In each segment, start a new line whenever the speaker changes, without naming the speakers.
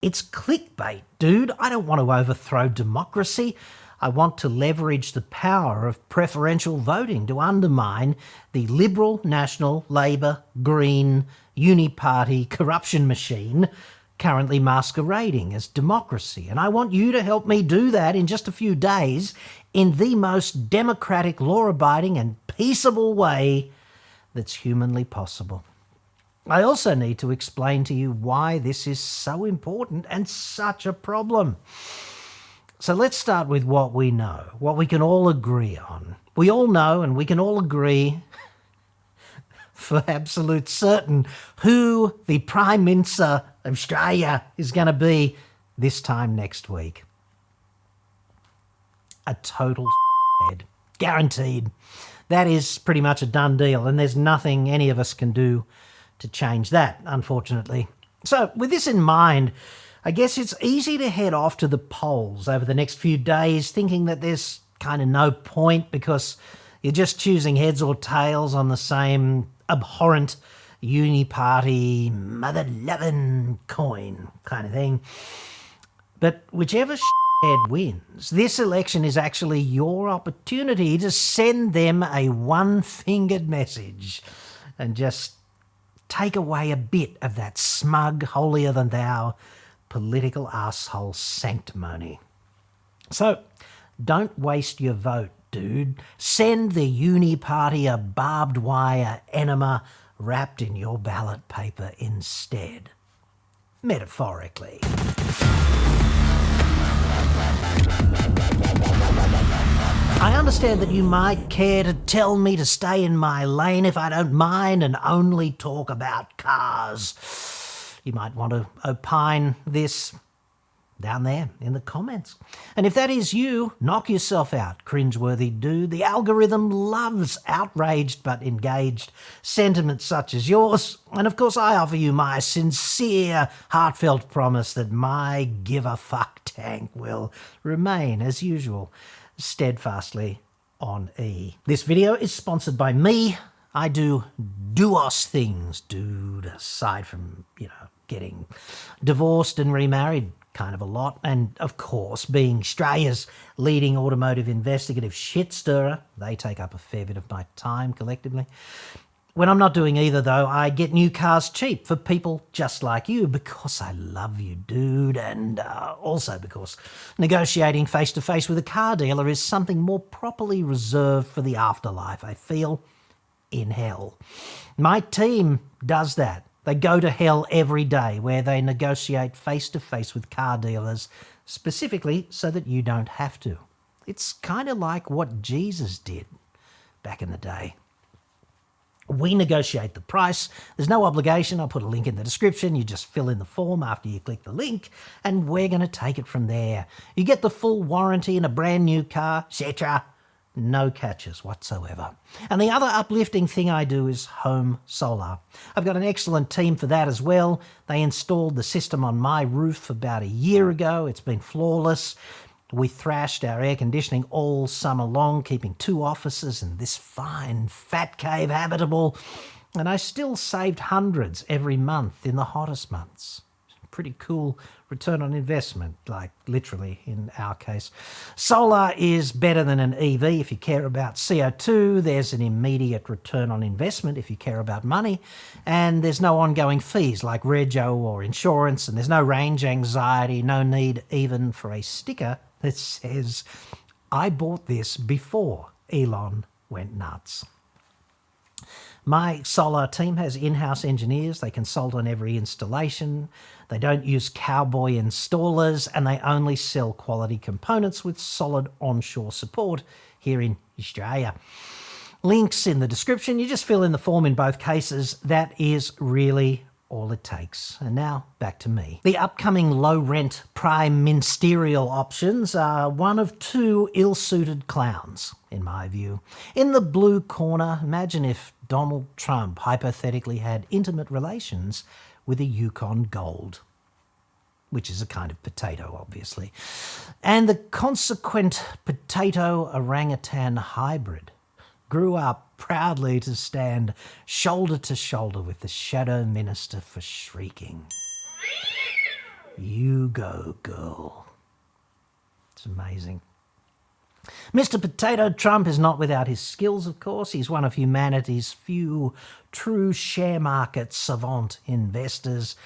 It's clickbait, dude. I don't want to overthrow democracy. I want to leverage the power of preferential voting to undermine the Liberal, National, Labor, Green, Uniparty corruption machine currently masquerading as democracy. And I want you to help me do that in just a few days in the most democratic, law-abiding and peaceable way that's humanly possible. I also need to explain to you why this is so important and such a problem. So let's start with what we know, what we can all agree on. We all know and we can all agree for absolute certain who the Prime Minister of Australia is going to be this time next week. A total head. Guaranteed. That is pretty much a done deal, and there's nothing any of us can do to change that, unfortunately. So with this in mind, I guess it's easy to head off to the polls over the next few days thinking that there's kind of no point because you're just choosing heads or tails on the same abhorrent Uniparty mother-loving coin kind of thing. But whichever head wins, this election is actually your opportunity to send them a one-fingered message and just take away a bit of that smug, holier-than-thou political arsehole sanctimony. So don't waste your vote, dude. Send the Uniparty a barbed wire enema wrapped in your ballot paper instead. Metaphorically. I understand that you might care to tell me to stay in my lane if I don't mind and only talk about cars. You might want to opine this down there in the comments. And if that is you, knock yourself out, cringeworthy dude. The algorithm loves outraged but engaged sentiments such as yours. And of course I offer you my sincere, heartfelt promise that my give-a-fuck tank will remain, as usual, steadfastly on E. This video is sponsored by me. I do duos things, dude, aside from, getting divorced and remarried kind of a lot. And, of course, being Australia's leading automotive investigative shit stirrer, they take up a fair bit of my time collectively. When I'm not doing either, though, I get new cars cheap for people just like you because I love you, dude, and also because negotiating face-to-face with a car dealer is something more properly reserved for the afterlife, I feel, in hell. My team does that. They go to hell every day where they negotiate face-to-face with car dealers, specifically so that you don't have to. It's kind of like what Jesus did back in the day. We negotiate the price. There's no obligation. I'll put a link in the description. You just fill in the form after you click the link, and we're going to take it from there. You get the full warranty in a brand new car, etc. No catches whatsoever. And the other uplifting thing I do is home solar. I've got an excellent team for that as well. They installed the system on my roof about a year ago. It's been flawless. We thrashed our air conditioning all summer long, keeping 2 offices and this fine fat cave habitable. And I still saved hundreds every month in the hottest months. Pretty cool return on investment, like literally in our case. Solar is better than an EV if you care about CO2. There's an immediate return on investment if you care about money. And there's no ongoing fees like rego or insurance. And there's no range anxiety, no need even for a sticker that says, I bought this before Elon went nuts. My solar team has in-house engineers. They consult on every installation. They don't use cowboy installers, and they only sell quality components with solid onshore support here in Australia. Links in the description. You just fill in the form in both cases. That is really all it takes. And now back to me. The upcoming low-rent prime ministerial options are one of 2 ill-suited clowns, in my view. In the blue corner, imagine if Donald Trump hypothetically had intimate relations with a Yukon Gold, which is a kind of potato, obviously, and the consequent potato orangutan hybrid grew up proudly to stand shoulder to shoulder with the shadow minister for shrieking. You go, girl. It's amazing. Mr. Potato Trump is not without his skills, of course. He's one of humanity's few true share market savant investors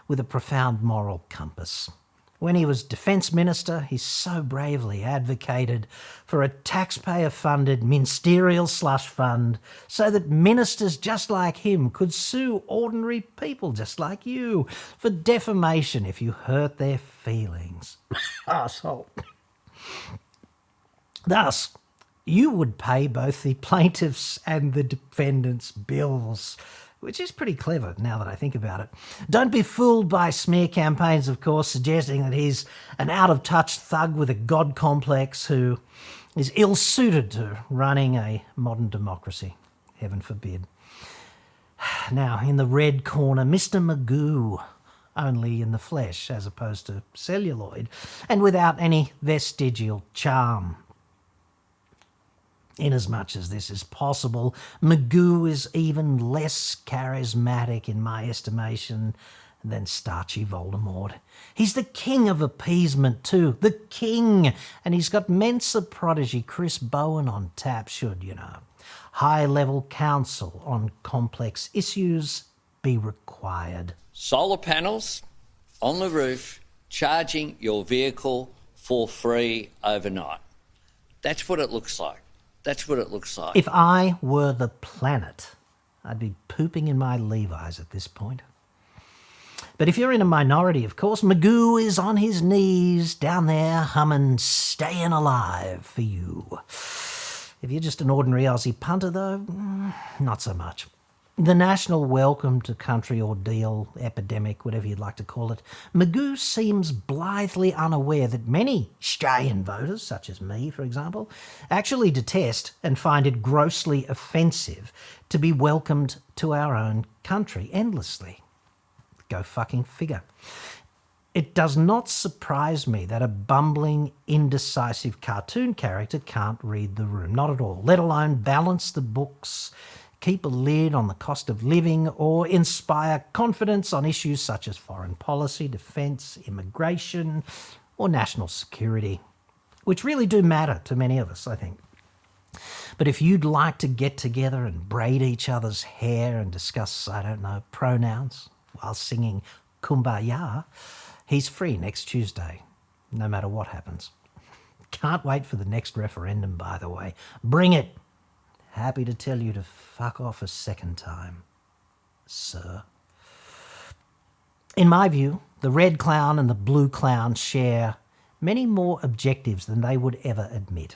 with a profound moral compass. When he was Defence Minister, he so bravely advocated for a taxpayer-funded ministerial slush fund so that ministers just like him could sue ordinary people just like you for defamation if you hurt their feelings. Arsehole. Thus, you would pay both the plaintiffs' and the defendants' bills, which is pretty clever now that I think about it. Don't be fooled by smear campaigns, of course, suggesting that he's an out-of-touch thug with a god complex who is ill-suited to running a modern democracy. Heaven forbid. Now, in the red corner, Mr. Magoo, only in the flesh as opposed to celluloid, and without any vestigial charm. Inasmuch as this is possible, Magoo is even less charismatic in my estimation than starchy Voldemort. He's the king of appeasement too, the king, and he's got Mensa prodigy Chris Bowen on tap should, high-level counsel on complex issues be required.
Solar panels on the roof, charging your vehicle for free overnight. That's what it looks like. That's what it looks like.
If I were the planet, I'd be pooping in my Levi's at this point. But if you're in a minority, of course, Magoo is on his knees down there humming Staying Alive for you. If you're just an ordinary Aussie punter, though, not so much. The national welcome to country ordeal, epidemic, whatever you'd like to call it, Magoo seems blithely unaware that many Australian voters, such as me, for example, actually detest and find it grossly offensive to be welcomed to our own country endlessly. Go fucking figure. It does not surprise me that a bumbling, indecisive cartoon character can't read the room, not at all, let alone balance the books, keep a lid on the cost of living, or inspire confidence on issues such as foreign policy, defence, immigration, or national security, which really do matter to many of us, I think. But if you'd like to get together and braid each other's hair and discuss, I don't know, pronouns while singing Kumbaya, he's free next Tuesday, no matter what happens. Can't wait for the next referendum, by the way. Bring it. Happy to tell you to fuck off a second time, sir. In my view, the red clown and the blue clown share many more objectives than they would ever admit.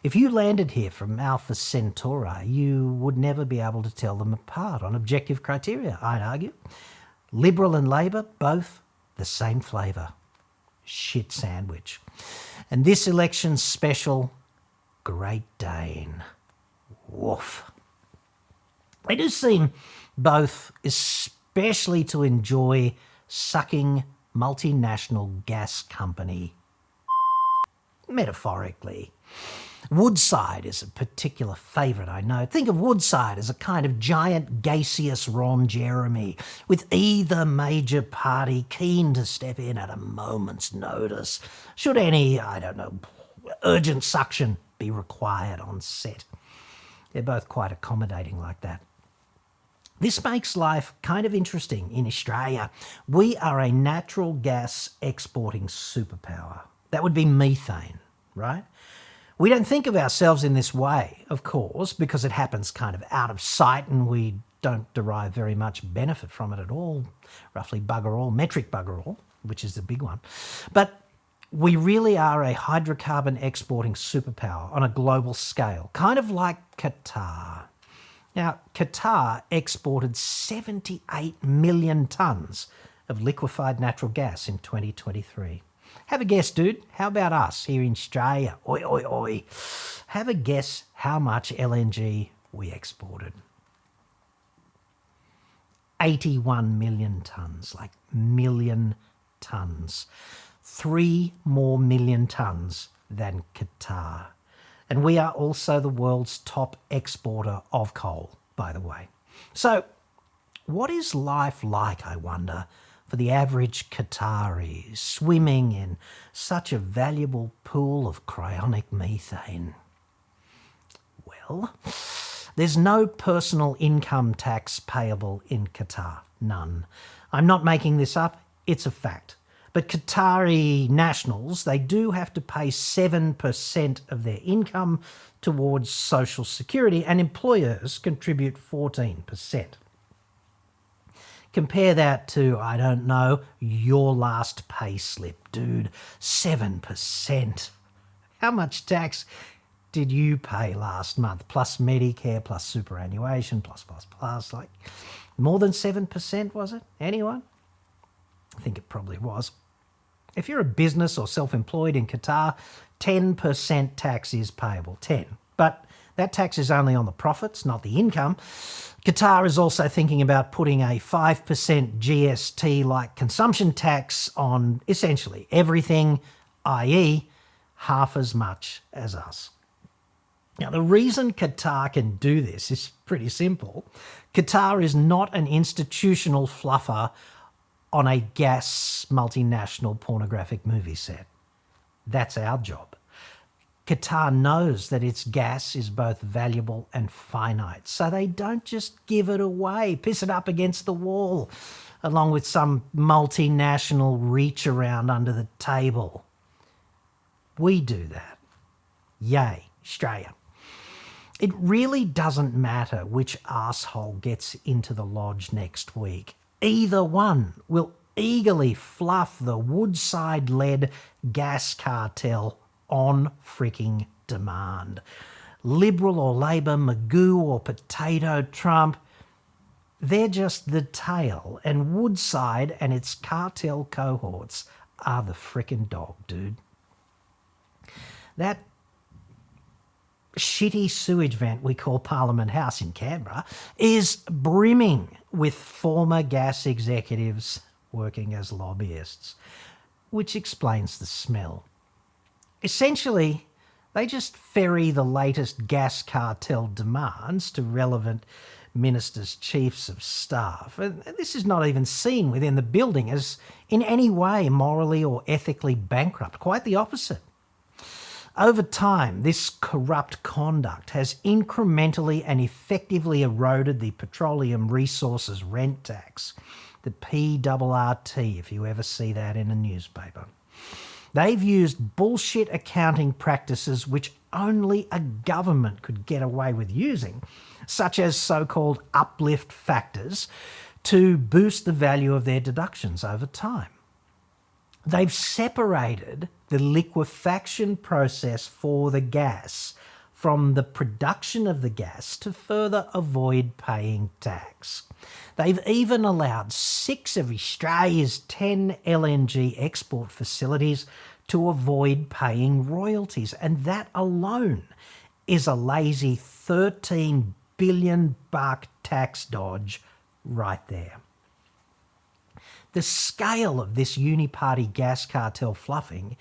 If you landed here from Alpha Centauri, you would never be able to tell them apart on objective criteria, I'd argue. Liberal and Labor, both the same flavour. Shit sandwich. And this election's special, Great Dane. Woof. They do seem both especially to enjoy sucking multinational gas company, metaphorically. Woodside is a particular favourite, I know. Think of Woodside as a kind of giant gaseous Ron Jeremy, with either major party keen to step in at a moment's notice, should any, urgent suction be required on set. They're both quite accommodating like that. This makes life kind of interesting in Australia. We are a natural gas exporting superpower. That would be methane, right? We don't think of ourselves in this way, of course, because it happens kind of out of sight and we don't derive very much benefit from it at all. Roughly bugger all, metric bugger all, which is the big one. But we really are a hydrocarbon exporting superpower on a global scale, kind of like Qatar. Now, Qatar exported 78 million tonnes of liquefied natural gas in 2023. Have a guess, dude. How about us here in Australia? Oi, oi, oi. Have a guess how much LNG we exported. 81 million tonnes, like million tonnes. 3 more million tonnes than Qatar. And we are also the world's top exporter of coal, by the way. So what is life like, I wonder, for for the average Qatari swimming in such a valuable pool of cryonic methane? Well, there's no personal income tax payable in Qatar. None. I'm not making this up. It's a fact. But Qatari nationals, they do have to pay 7% of their income towards social security, and employers contribute 14%. Compare that to, I don't know, your last pay slip, dude. 7%. How much tax did you pay last month? Plus Medicare, plus superannuation, plus, like more than 7%, was it? Anyone? I think it probably was. If you're a business or self-employed in Qatar, 10% tax is payable, 10. But that tax is only on the profits, not the income. Qatar is also thinking about putting a 5% GST-like consumption tax on essentially everything, i.e. half as much as us. Now, the reason Qatar can do this is pretty simple. Qatar is not an institutional fluffer on a gas multinational pornographic movie set. That's our job. Qatar knows that its gas is both valuable and finite, so they don't just give it away, piss it up against the wall, along with some multinational reach around under the table. We do that. Yay, Australia. It really doesn't matter which arsehole gets into the lodge next week. Either one will eagerly fluff the Woodside-led gas cartel on freaking demand. Liberal or Labor, Magoo or Potato Trump, they're just the tail, and Woodside and its cartel cohorts are the frickin' dog, dude. That shitty sewage vent we call Parliament House in Canberra is brimming with former gas executives working as lobbyists, which explains the smell. Essentially, they just ferry the latest gas cartel demands to relevant ministers, chiefs of staff. And this is not even seen within the building as in any way morally or ethically bankrupt. Quite the opposite. Over time, this corrupt conduct has incrementally and effectively eroded the Petroleum Resources Rent Tax, the PRRT, if you ever see that in a newspaper. They've used bullshit accounting practices which only a government could get away with using, such as so-called uplift factors, to boost the value of their deductions over time. They've separated the liquefaction process for the gas from the production of the gas to further avoid paying tax. They've even allowed 6 of Australia's 10 LNG export facilities to avoid paying royalties, and that alone is a lazy $13 billion tax dodge right there. The scale of this Uniparty gas cartel fluffing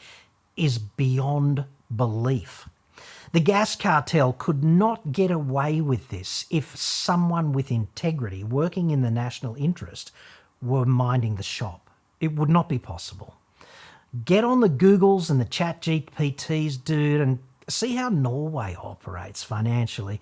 is beyond belief. The gas cartel could not get away with this if someone with integrity working in the national interest were minding the shop. It would not be possible. Get on the Googles and the ChatGPTs, dude, and see how Norway operates financially.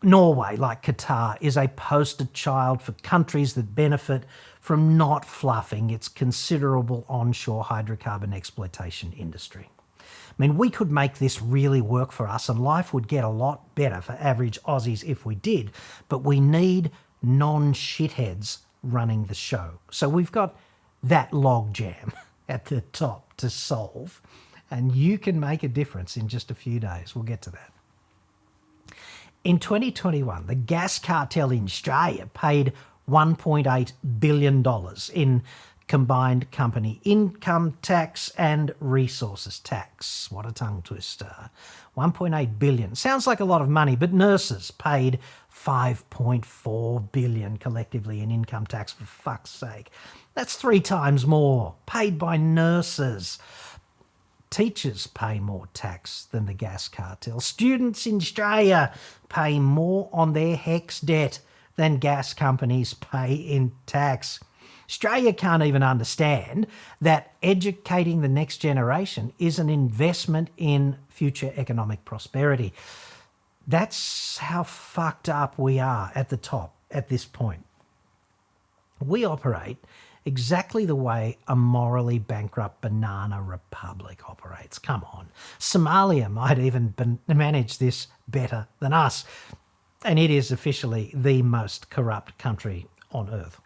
Norway, like Qatar, is a poster child for countries that benefit from not fluffing its considerable onshore hydrocarbon exploitation industry. I mean, we could make this really work for us and life would get a lot better for average Aussies if we did, but we need non-shitheads running the show. So we've got that logjam at the top to solve, and you can make a difference in just a few days. We'll get to that. In 2021, the gas cartel in Australia paid $1.8 billion in combined company income tax and resources tax. What a tongue twister. 1.8 billion. Sounds like a lot of money, but nurses paid 5.4 billion collectively in income tax, for fuck's sake. That's 3 times more paid by nurses. Teachers pay more tax than the gas cartel. Students in Australia pay more on their HECS debt than gas companies pay in tax. Australia can't even understand that educating the next generation is an investment in future economic prosperity. That's how fucked up we are at the top at this point. We operate exactly the way a morally bankrupt banana republic operates. Come on. Somalia might even manage this better than us. And it is officially the most corrupt country on earth.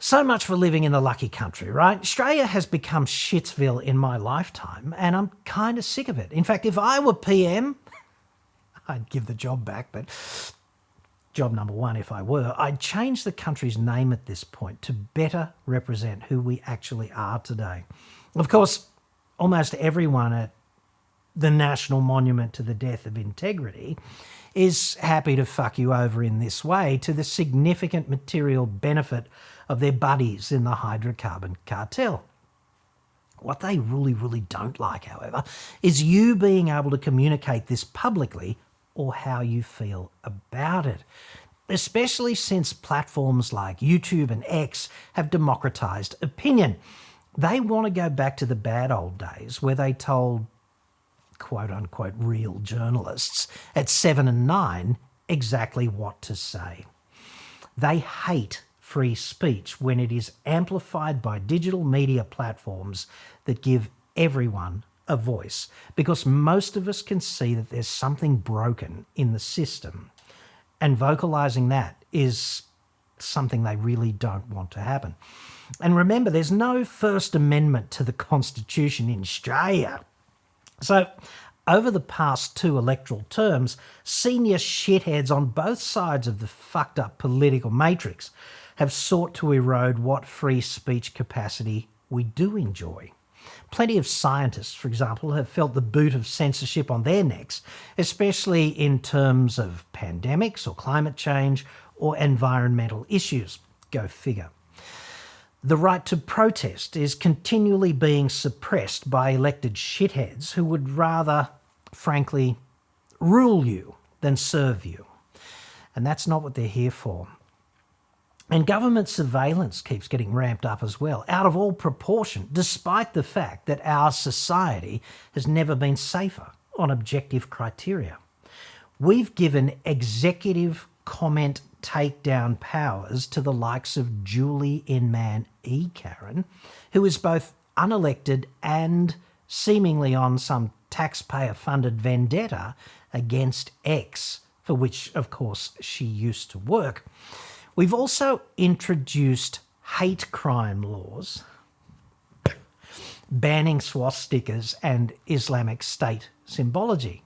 So much for living in the lucky country, right? Australia has become Shitsville in my lifetime, and I'm kind of sick of it. In fact, if I were PM, I'd give the job back, but job number one, if I were, I'd change the country's name at this point to better represent who we actually are today. Of course, almost everyone at the National Monument to the Death of Integrity is happy to fuck you over in this way to the significant material benefit of their buddies in the hydrocarbon cartel. What they really, really don't like, however, is you being able to communicate this publicly or how you feel about it, especially since platforms like YouTube and X have democratized opinion. They want to go back to the bad old days where they told quote-unquote real journalists at 7 and 9 exactly what to say. They hate free speech when it is amplified by digital media platforms that give everyone a voice, because most of us can see that there's something broken in the system, and vocalising that is something they really don't want to happen. And remember, there's no First Amendment to the Constitution in Australia. So, over the past 2 electoral terms, senior shitheads on both sides of the fucked up political matrix have sought to erode what free speech capacity we do enjoy. Plenty of scientists, for example, have felt the boot of censorship on their necks, especially in terms of pandemics or climate change or environmental issues. Go figure. The right to protest is continually being suppressed by elected shitheads who would rather, frankly, rule you than serve you. And that's not what they're here for. And government surveillance keeps getting ramped up as well, out of all proportion, despite the fact that our society has never been safer on objective criteria. We've given executive comment takedown powers to the likes of Julie Inman E. Karen, who is both unelected and seemingly on some taxpayer-funded vendetta against X, for which, of course, she used to work. We've also introduced hate crime laws, banning swastikas and Islamic State symbology.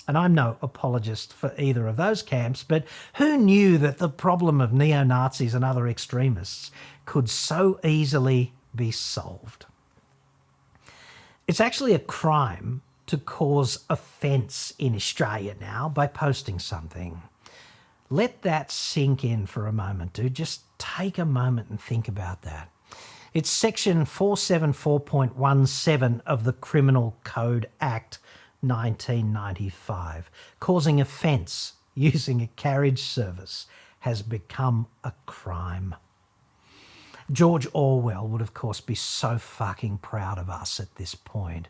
And I'm no apologist for either of those camps, but who knew that the problem of neo-Nazis and other extremists could so easily be solved? It's actually a crime to cause offence in Australia now by posting something. Let that sink in for a moment, dude. Just take a moment and think about that. It's section 474.17 of the Criminal Code Act 1995. Causing offence using a carriage service has become a crime. George Orwell would, of course, be so fucking proud of us at this point.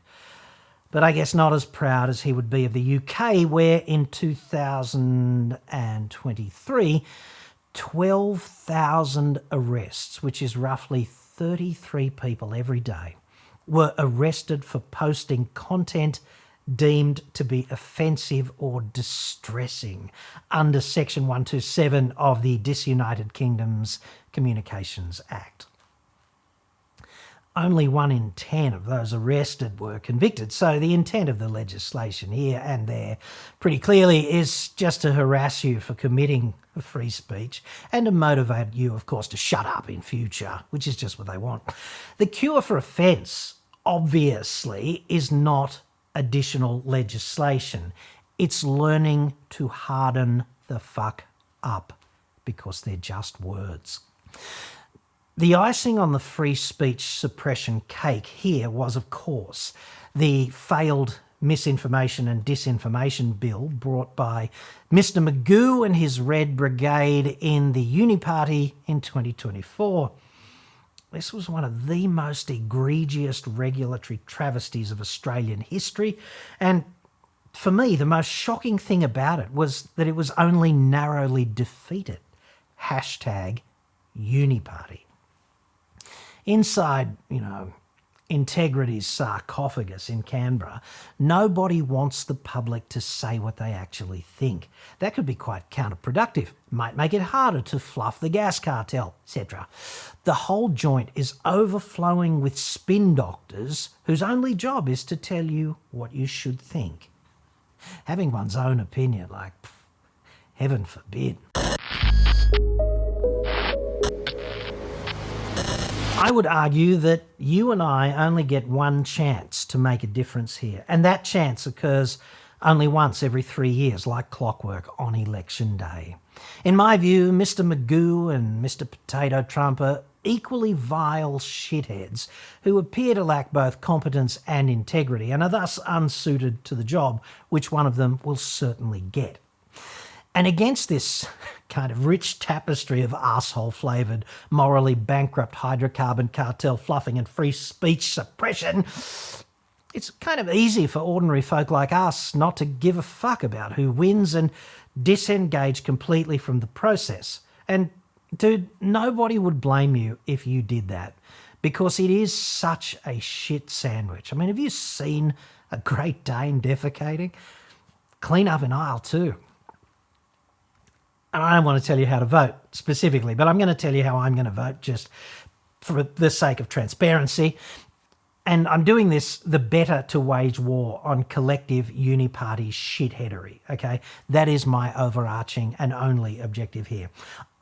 But I guess not as proud as he would be of the UK, where in 2023, 12,000 arrests, which is roughly 33 people every day, were arrested for posting content deemed to be offensive or distressing under Section 127 of the Disunited Kingdom's Communications Act. Only 1 in 10 of those arrested were convicted. So the intent of the legislation here and there pretty clearly is just to harass you for committing free speech and to motivate you, of course, to shut up in future, which is just what they want. The cure for offence, obviously, is not additional legislation. It's learning to harden the fuck up, because they're just words. The icing on the free speech suppression cake here was, of course, the failed misinformation and disinformation bill brought by Mr. Magoo and his Red Brigade in the Uniparty in 2024. This was one of the most egregious regulatory travesties of Australian history, and for me, the most shocking thing about it was that it was only narrowly defeated. Hashtag Uniparty. Inside, Integrity's sarcophagus in Canberra, nobody wants the public to say what they actually think. That could be quite counterproductive, might make it harder to fluff the gas cartel, etc. The whole joint is overflowing with spin doctors whose only job is to tell you what you should think. Having one's own opinion, heaven forbid. I would argue that you and I only get one chance to make a difference here, and that chance occurs only once every 3 years, like clockwork, on election day. In my view, Mr. Magoo and Mr. Potato Trump are equally vile shitheads who appear to lack both competence and integrity and are thus unsuited to the job, which one of them will certainly get. And against this kind of rich tapestry of arsehole-flavoured, morally bankrupt hydrocarbon cartel fluffing and free speech suppression, it's kind of easy for ordinary folk like us not to give a fuck about who wins and disengage completely from the process. And dude, nobody would blame you if you did that, because it is such a shit sandwich. I mean, have you seen a Great Dane defecating? Clean up in aisle 2. And I don't want to tell you how to vote specifically, but I'm going to tell you how I'm going to vote just for the sake of transparency. And I'm doing this the better to wage war on collective Uniparty shitheadery, okay? That is my overarching and only objective here.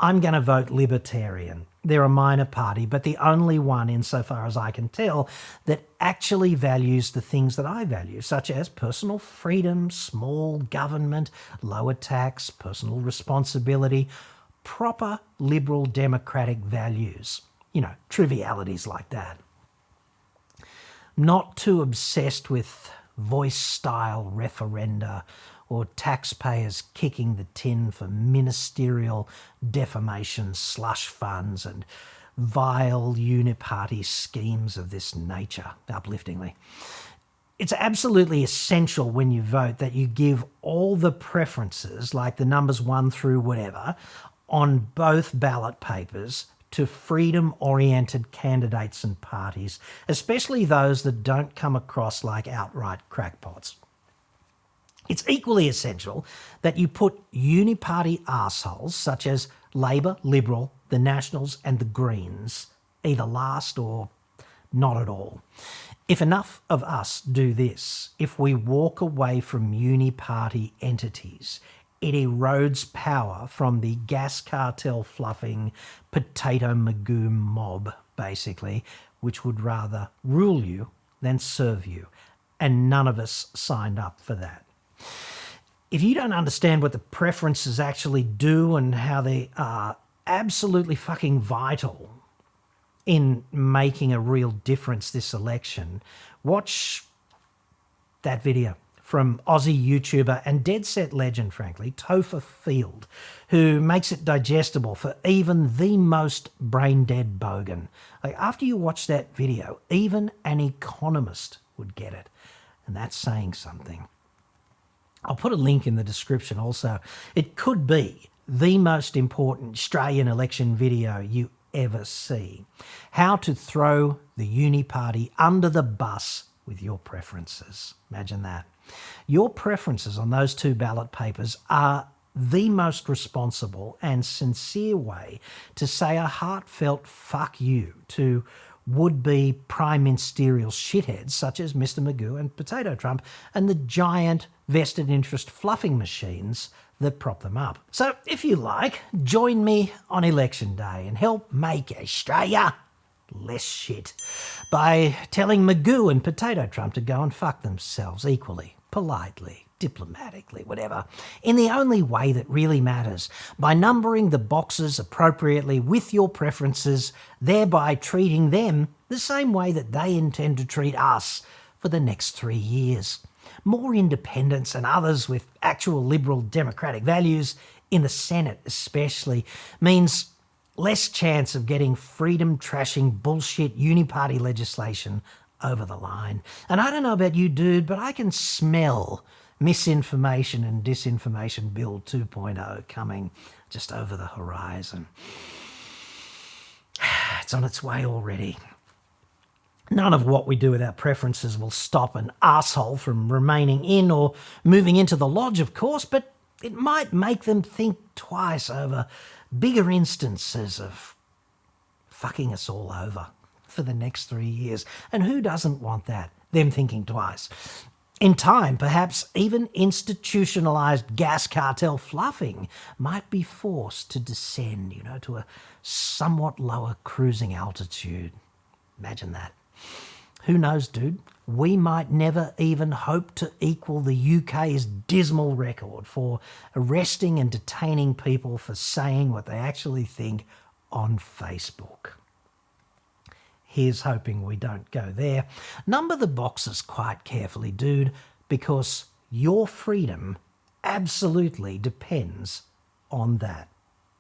I'm going to vote Libertarian. They're a minor party, but the only one, insofar as I can tell, that actually values the things that I value, such as personal freedom, small government, lower tax, personal responsibility, proper liberal democratic values. Trivialities like that. Not too obsessed with voice-style referenda or taxpayers kicking the tin for ministerial defamation slush funds and vile uniparty schemes of this nature, upliftingly. It's absolutely essential when you vote that you give all the preferences, like the numbers 1 through whatever, on both ballot papers to freedom-oriented candidates and parties, especially those that don't come across like outright crackpots. It's equally essential that you put uniparty arseholes such as Labor, Liberal, the Nationals and the Greens either last or not at all. If enough of us do this, if we walk away from uniparty entities, it erodes power from the gas cartel fluffing potato magoo mob, basically, which would rather rule you than serve you. And none of us signed up for that. If you don't understand what the preferences actually do and how they are absolutely fucking vital in making a real difference this election, watch that video from Aussie YouTuber and dead set legend, frankly, Topher Field, who makes it digestible for even the most brain-dead bogan. After you watch that video, even an economist would get it. And that's saying something. I'll put a link in the description also. It could be the most important Australian election video you ever see. How to throw the Uniparty under the bus with your preferences. Imagine that. Your preferences on those 2 ballot papers are the most responsible and sincere way to say a heartfelt fuck you to would-be prime ministerial shitheads such as Mr. Magoo and Potato Trump and the giant vested interest fluffing machines that prop them up. So, if you like, join me on election day and help make Australia less shit by telling Magoo and Potato Trump to go and fuck themselves equally, politely, diplomatically, whatever, in the only way that really matters, by numbering the boxes appropriately with your preferences, thereby treating them the same way that they intend to treat us for the next 3 years. More independents and others with actual liberal democratic values, in the Senate especially, means less chance of getting freedom-trashing bullshit Uniparty legislation over the line. And I don't know about you, dude, but I can smell misinformation and disinformation Bill 2.0 coming just over the horizon. It's on its way already. None of what we do with our preferences will stop an asshole from remaining in or moving into the lodge, of course, but it might make them think twice over bigger instances of fucking us all over for the next 3 years. And who doesn't want that? Them thinking twice. In time, perhaps even institutionalized gas cartel fluffing might be forced to descend, to a somewhat lower cruising altitude. Imagine that. Who knows, dude? We might never even hope to equal the UK's dismal record for arresting and detaining people for saying what they actually think on Facebook. Here's hoping we don't go there. Number the boxes quite carefully, dude, because your freedom absolutely depends on that.